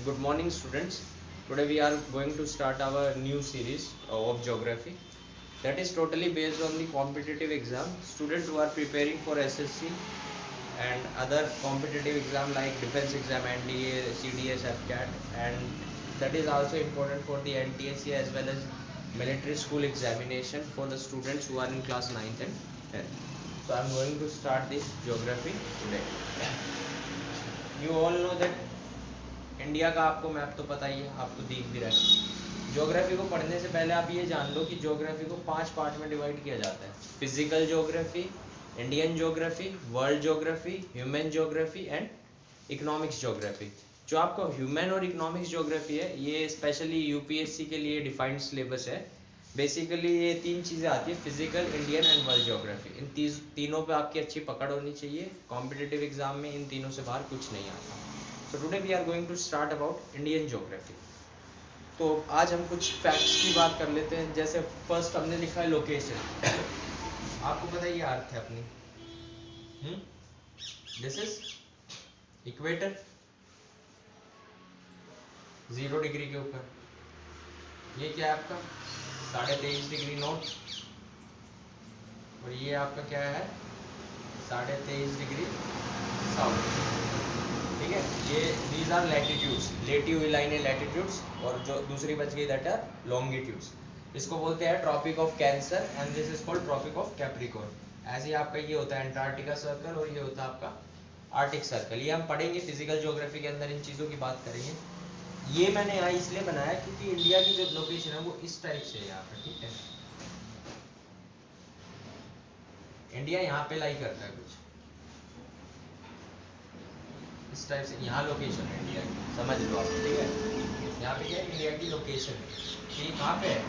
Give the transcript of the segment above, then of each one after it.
Good morning, students. Today we are going to start our new series of geography that is totally based on the competitive exam. Students who are preparing for SSC and other competitive exam like defense exam, NDA, CDS, FCAT, and that is also important for the NTSC as well as military school examination for the students who are in class 9th and 10th. So I am going to start this geography today. You all know that India का आपको map तो पता ही है, आपको दिख भी रहा है। ज्योग्राफी को पढ़ने से पहले आप ये जान लो कि ज्योग्राफी को 5 पार्ट में डिवाइड किया जाता है। Physical geography, Indian geography, world geography, human geography and economics geography. जो आपको ह्यूमन और इकोनॉमिक्स ज्योग्राफी है ये स्पेशली यूपीएससी के लिए डिफाइंड सिलेबस है। बेसिकली ये 3 चीज़ें आती है, physical, Indian and world geography. इन तीनों पे आपकी अच्छी पकड़ होनी चाहिए। कॉम्पिटिटिव एग्जाम में इन तीनों से बाहर कुछ नहीं आता। So today we are going to start about Indian geography. तो आज हम कुछ फैक्ट्स की बात कर लेते हैं। जैसे फर्स्ट हमने लिखा है लोकेशन। आपको पता है ये अर्थ है अपनी। दिस इज इक्वेटर 0 डिग्री के ऊपर। ये क्या है आपका 23.5 डिग्री नॉर्थ और ये आपका क्या है 23.5 डिग्री साउथ। ठीक है, ये दीज आर लैटिट्यूड्स, लेटी हुई लाइन है लैटिट्यूड्स, और जो दूसरी बच गई दैट आर लॉन्गिट्यूड्स। इसको बोलते हैं Tropic of Cancer and this is called Tropic of Capricorn. ऐसे ही आपका ये होता है एंटार्क्टिका सर्कल और ये होता है आपका आर्टिक सर्कल। ये हम पढ़ेंगे फिजिकल ज्योग्राफी के अंदर, इन चीज़ों की बात करेंगे। ये मैंने यहाँ इसलिए बनाया क्योंकि इंडिया की जो लोकेशन है वो इस टाइप से है यहाँ पर। ठीक है, इंडिया यहाँ पे लाई करता है कुछ इस टाइप से। यहाँ लोकेशन है इंडिया की, समझ लो आप। ठीक है, यहाँ पे क्या है इंडिया की लोकेशन है। ठीक, कहाँ पे है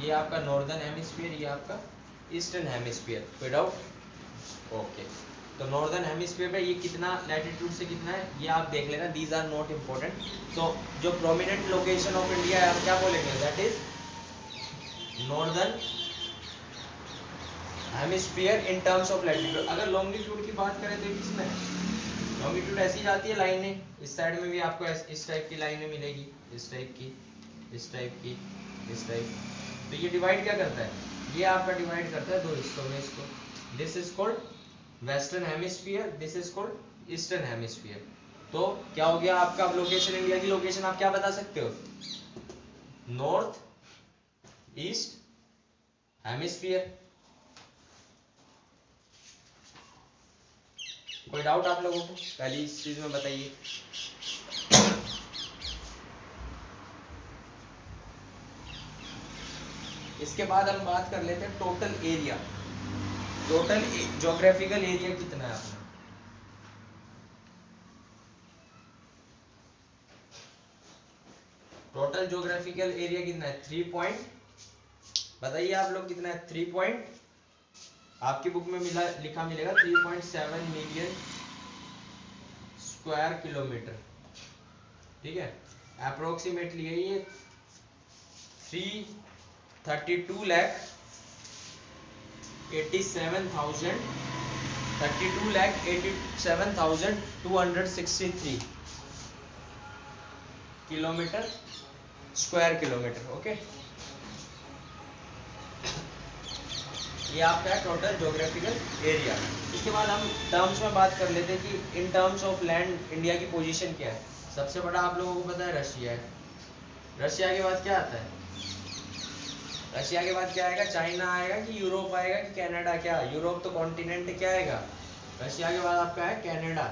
ये आपका नॉर्दर्न हेमिस्फीयर, ये आपका ईस्टर्न हेमिस्फीयर। कोई डाउट? ओके, तो नॉर्दर्न हेमिस्फीयर पे ये कितना लैटिट्यूड से कितना है ये आप देख लेना, दीज आर नॉट इम्पोर्टेंट। तो जो प्रोमिनेंट लोकेशन ऑफ इंडिया है हम क्या बोलेंगे, that is northern hemisphere in terms of latitude. अगर लॉन्गिट्यूड की बात करें तो किसमें लॉन्गिट्यूड ऐसी जाती है लाइनें, इस साइड में भी आपको इस टाइप की लाइनें मिलेगी, इस टाइप की, इस टाइप की, इस टाइप। तो ये डिवाइड क्या करता है, ये आपका डिवाइड करता है दो हिस्सों में इसको। This is called western hemisphere, this is called eastern hemisphere. तो क्या हो गया आपका, अब लोकेशन, इंडिया की लोकेशन आप क्या बता सकते हो, नॉर्थ ईस्ट हेमिस्फीयर। कोई डाउट आप लोगों को पहली इस चीज में बताइए। इसके बाद हम बात कर लेते हैं total area. Total geographical area कितना है अपना, टोटल ज्योग्राफिकल एरिया कितना है 3 पॉइंट, बताइए आप लोग कितना है 3 पॉइंट, आपकी बुक में मिला लिखा मिलेगा 3.7 मिलियन स्क्वायर किलोमीटर। ठीक है, अप्रोक्सीमेटली है ये 332 lakh 87,263 kilometre square kilometre. Okay, ये आपका है टोटल ज्योग्राफिकल एरिया। इसके बाद हम टर्म्स में बात कर लेते हैं कि in terms of land India की पोजीशन क्या है। सबसे बड़ा आप लोगों को पता है रशिया है। रशिया के बाद क्या आता है, रशिया के बाद क्या आएगा, चाइना आएगा कि यूरोप आएगा कि कनाडा, क्या यूरोप तो कॉन्टिनेंट क्या आएगा। रशिया के बाद आपका है कनाडा,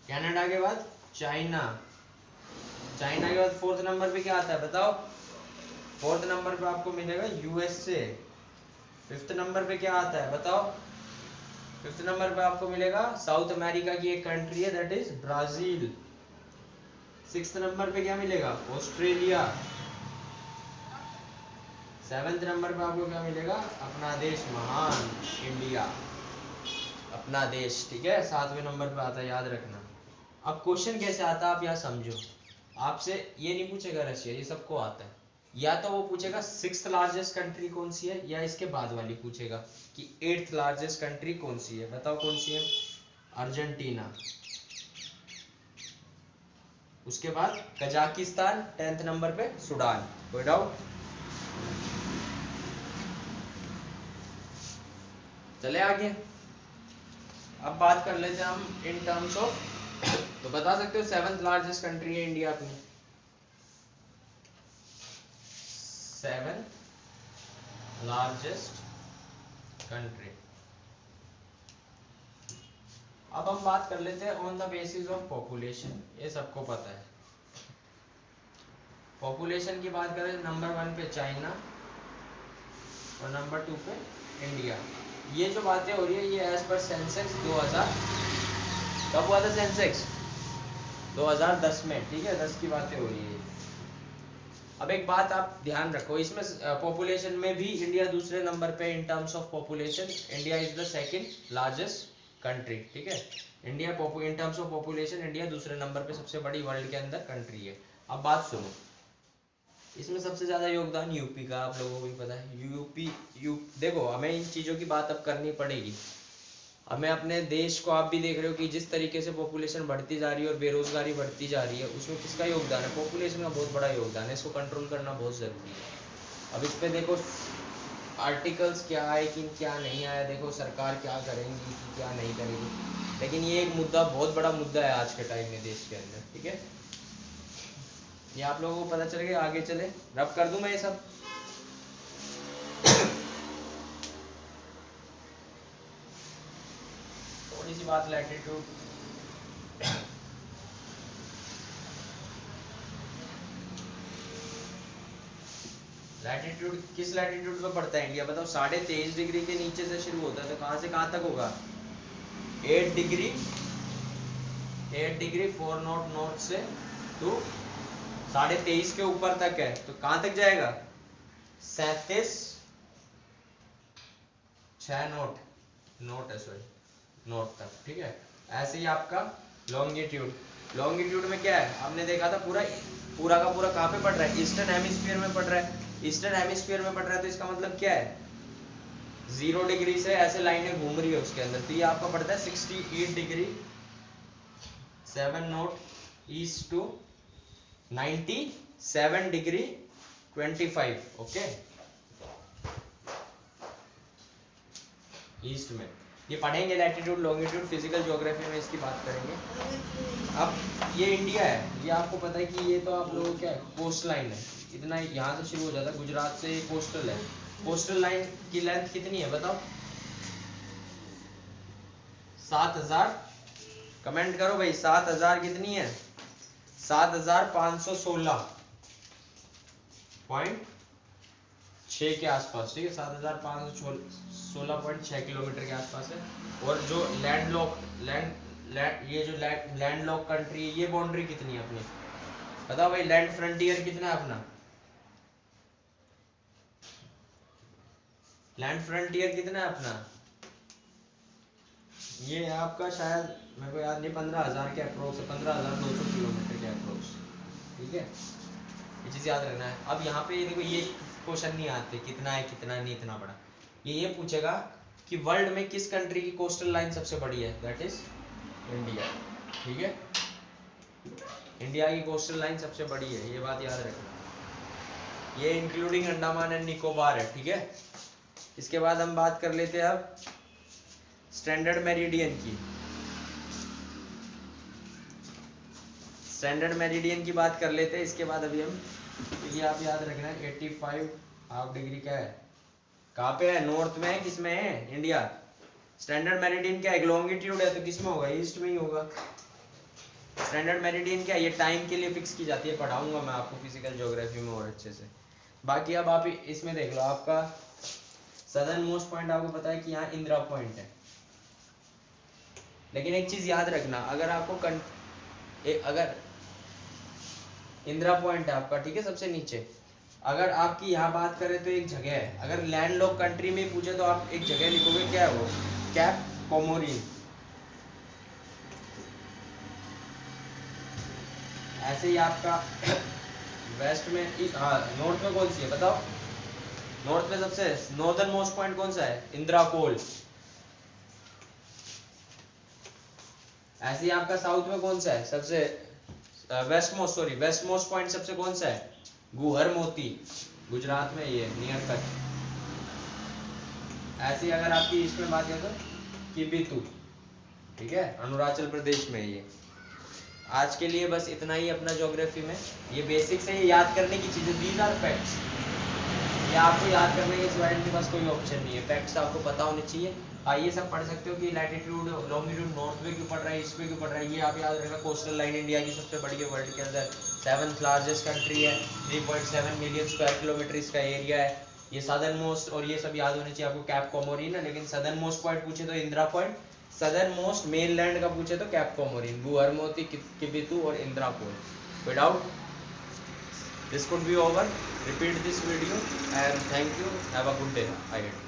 कनाडा के बाद चाइना, चाइना के बाद फोर्थ नंबर पे क्या आता है बताओ, फोर्थ नंबर पे आपको मिलेगा यूएसए। फिफ्थ नंबर पे क्या आता है बताओ, फिफ्थ नंबर पे आपको मिलेगा साउथ अमेरिका की एक कंट्री है that is Brazil. Sixth number पे क्या मिलेगा, ऑस्ट्रेलिया। सेवेंथ नंबर पे आपको क्या मिलेगा, अपना देश महान इंडिया, अपना देश। ठीक है, सातवें नंबर पे आता है, याद रखना। अब क्वेश्चन कैसे आता है आप यहाँ समझो, आपसे ये नहीं पूछेगा रशिया, ये सबको आता है। या तो वो पूछेगा सिक्स्थ लार्जेस्ट कंट्री कौन सी है, या इसके बाद वाली पूछेगा कि एट्थ लार्जेस्ट कंट्री कौन सी है, बताओ कौन सी है, अर्जेंटीना। उसके बाद कजाकिस्तान 10th नंबर पे सूडान। कोई डाउट? चले आगे। अब बात कर लेते हैं हम इन टर्म्स ऑफ, तो बता सकते हो 7th लार्जेस्ट कंट्री है इंडिया अपनी, 7th लार्जेस्ट कंट्री। अब हम बात कर लेते हैं on the basis of population. ये सबको पता है, पॉपुलेशन की बात करें नंबर 1 पे चाइना और नंबर 2 पे इंडिया। ये जो बातें हो रही है ये एज पर सेंसेक्स 2000, कब हुआ था सेंसेक्स? 2010 में, ठीक है, 10 की बातें हो रही है। अब एक बात आप ध्यान रखो, इसमें पॉपुलेशन में भी इंडिया दूसरे नंबर पे in terms of population. India is the second largest country, ठीक है। India in terms of population India दूसरे नंबर पे सबसे बड़ी वर्ल्ड के अंदर कंट्री है। अब बात सुनो, इसमें सबसे ज्यादा योगदान यूपी का, आप लोगों को भी पता है। यूपी देखो, हमें इन चीजों की बात अब करनी पड़ेगी। हमें अपने देश को, आप भी देख रहे हो कि जिस तरीके से पॉपुलेशन बढ़ती जा रही है और बेरोजगारी बढ़ती जा रही है, उसमें किसका योगदान है? पॉपुलेशन का बहुत बड़ा योगदान है। इसको कंट्रोल करना बहुत जरूरी है। अब इस पे देखो आर्टिकल्स क्या आए कि क्या नहीं आया, देखो सरकार क्या करेंगी कि क्या नहीं करेगी, लेकिन ये एक मुद्दा, बहुत बड़ा मुद्दा है आज के टाइम में देश के अंदर, ठीक है। ये आप लोगों को पता चल गया। आगे चले, रब कर दूं मैं ये सब। थोड़ी सी बात लैटिट्यूड, लैटिट्यूड किस लैटिट्यूड पे पड़ता है इंडिया? बताओ। 23.5 डिग्री के नीचे से शुरू होता है, तो कहां से कहां तक होगा? 8 डिग्री, 8 डिग्री 4 नॉट नॉर्थ से तो 23.5 के ऊपर तक है, तो कहां तक जाएगा? 37 6 नॉट है, सॉरी, नॉर्थ तक, ठीक है। ऐसे ही आपका लॉन्गिट्यूड, लॉन्गिट्यूड में क्या है, आपने देखा था पूरा पूरा का पूरा कहां पे पड़ रहा है? ईस्टर्न हेमिस्फीयर में पड़ रहा है। ईस्टर्न हेमिस्फीयर में पड़ रहा है तो इसका मतलब क्या है? 0 डिग्री से ऐसे लाइनें घूम रही है उसके अंदर, तो ये आपका पड़ता है 68 डिग्री 7 नॉट east to 97 degree 25, okay, east में। ये पढ़ेंगे लैटिट्यूड लॉन्गिट्यूड, फिजिकल ज्योग्राफी में इसकी बात करेंगे। अब ये इंडिया है, ये आपको पता है कि ये तो आप लोगों क्या है, कोस्ट लाइन है, इतना यहाँ से शुरू हो जाता है, गुजरात से कोस्टल है। कोस्टल लाइन की लेंथ कितनी है बताओ? 7000, कमेंट करो भाई, 7000 कितनी है? 7516.6 के आसपास, ठीक है, 7516.6 किलोमीटर के आसपास है। और जो ये जो लैंडलॉक कंट्री है, ये बाउंड्री कितनी है अपनी? बताओ भाई, लैंड फ्रंटियर कितना है अपना? लैंड फ्रंटियर कितना है अपना? ये है आपका, शायद मेरे को याद नहीं, 15,000 के अप्रोक्स, 15,200 किलोमीटर के अप्रोक्स, ठीक है। ये चीज याद रखना है। अब यहाँ पे देखो, ये क्वेश्चन नहीं आते कितना है कितना नहीं, इतना बड़ा। ये पूछेगा कि वर्ल्ड में किस कंट्री की कोस्टल लाइन सबसे बड़ी है? दैट इज इंडिया, ठीक है। इंडिया की कोस्टल लाइन सबसे बड़ी है, ये बात याद रखना। ये इंक्लूडिंग अंडमान एंड निकोबार है, ठीक है। इसके बाद हम बात कर लेते हैं अब स्टैंडर्ड मेरिडियन की। स्टैंडर्ड मेरिडियन की बात कर लेते हैं इसके बाद अभी हम, ये आप याद रखना है 85 हाफ डिग्री क्या है, कहाँ पे है? नॉर्थ में है, किस में है? इंडिया। स्टैंडर्ड मेरिडियन क्या है? लॉन्गिट्यूड है, तो किस में होगा? ईस्ट में ही होगा। स्टैंडर्ड मेरिडियन क्या है? ये टाइम के लिए फिक्स की जाती है, पढ़ाऊंगा मैं आपको फिजिकल ज्योग्राफी में और अच्छे से। बाकी अब आप इसमें देख लो, आपका सदर्न मोस्ट पॉइंट आपको पता है कि यहाँ इंदिरा पॉइंट है। लेकिन एक चीज याद रखना, अगर आपको अगर इंदिरा पॉइंट है आपका, ठीक है, सबसे नीचे, अगर आपकी यहाँ बात करें तो एक जगह है, अगर लैंडलॉक कंट्री में पूछे तो आप एक जगह लिखोगे, क्या है वो? Cap Comorin. ऐसे ही आपका वेस्ट में, हाँ, नॉर्थ में कौन सी है बताओ? नॉर्थ में सबसे नॉर्दर्न मोस्ट पॉइंट कौन सा है? इंदिरा कोल। ऐसे ही आपका साउथ में कौन सा है सबसे? वेस्ट मोस्ट पॉइंट सबसे कौन सा है? गुहर मोती, गुजरात में ये नियर कच्छ। ऐसी अगर आपकी इसमें बात है तो किबिथु, ठीक है, अरुणाचल प्रदेश में ये। आज के लिए बस इतना ही अपना ज्योग्राफी में। ये बेसिक से ये याद करने की चीजें, दीज आर फैक्ट्स, ये आपको याद करने के सिवाय इनके पास कोई ऑप्शन नहीं है। फैक्ट्स आपको पता होने चाहिए। ये सब पढ़ सकते हो कि लैटिट्यूड लॉन्गिट्यूड नॉर्थ में क्यों पड़ रहा है, ईस्ट में क्यों पड़ रहा है, ये आप याद रखना। कोस्टल लाइन इंडिया की सबसे बड़ी है वर्ल्ड के अंदर, 7th लार्जेस्ट कंट्री है, 3.7 मिलियन स्क्वायर किलोमीटर इसका एरिया है। ये सदर्न मोस्ट, और ये सब याद होने चाहिए आपको, कैप कोमोरिन है। लेकिन सदर्न मोस्ट पॉइंट पूछे तो Indira point, southern most main land का पूछे तो कैप कोमोरिन, गुहरमोती, किबिथु और Indira point. Without this could be over. Repeat this video and thank you. Have a good day ahead.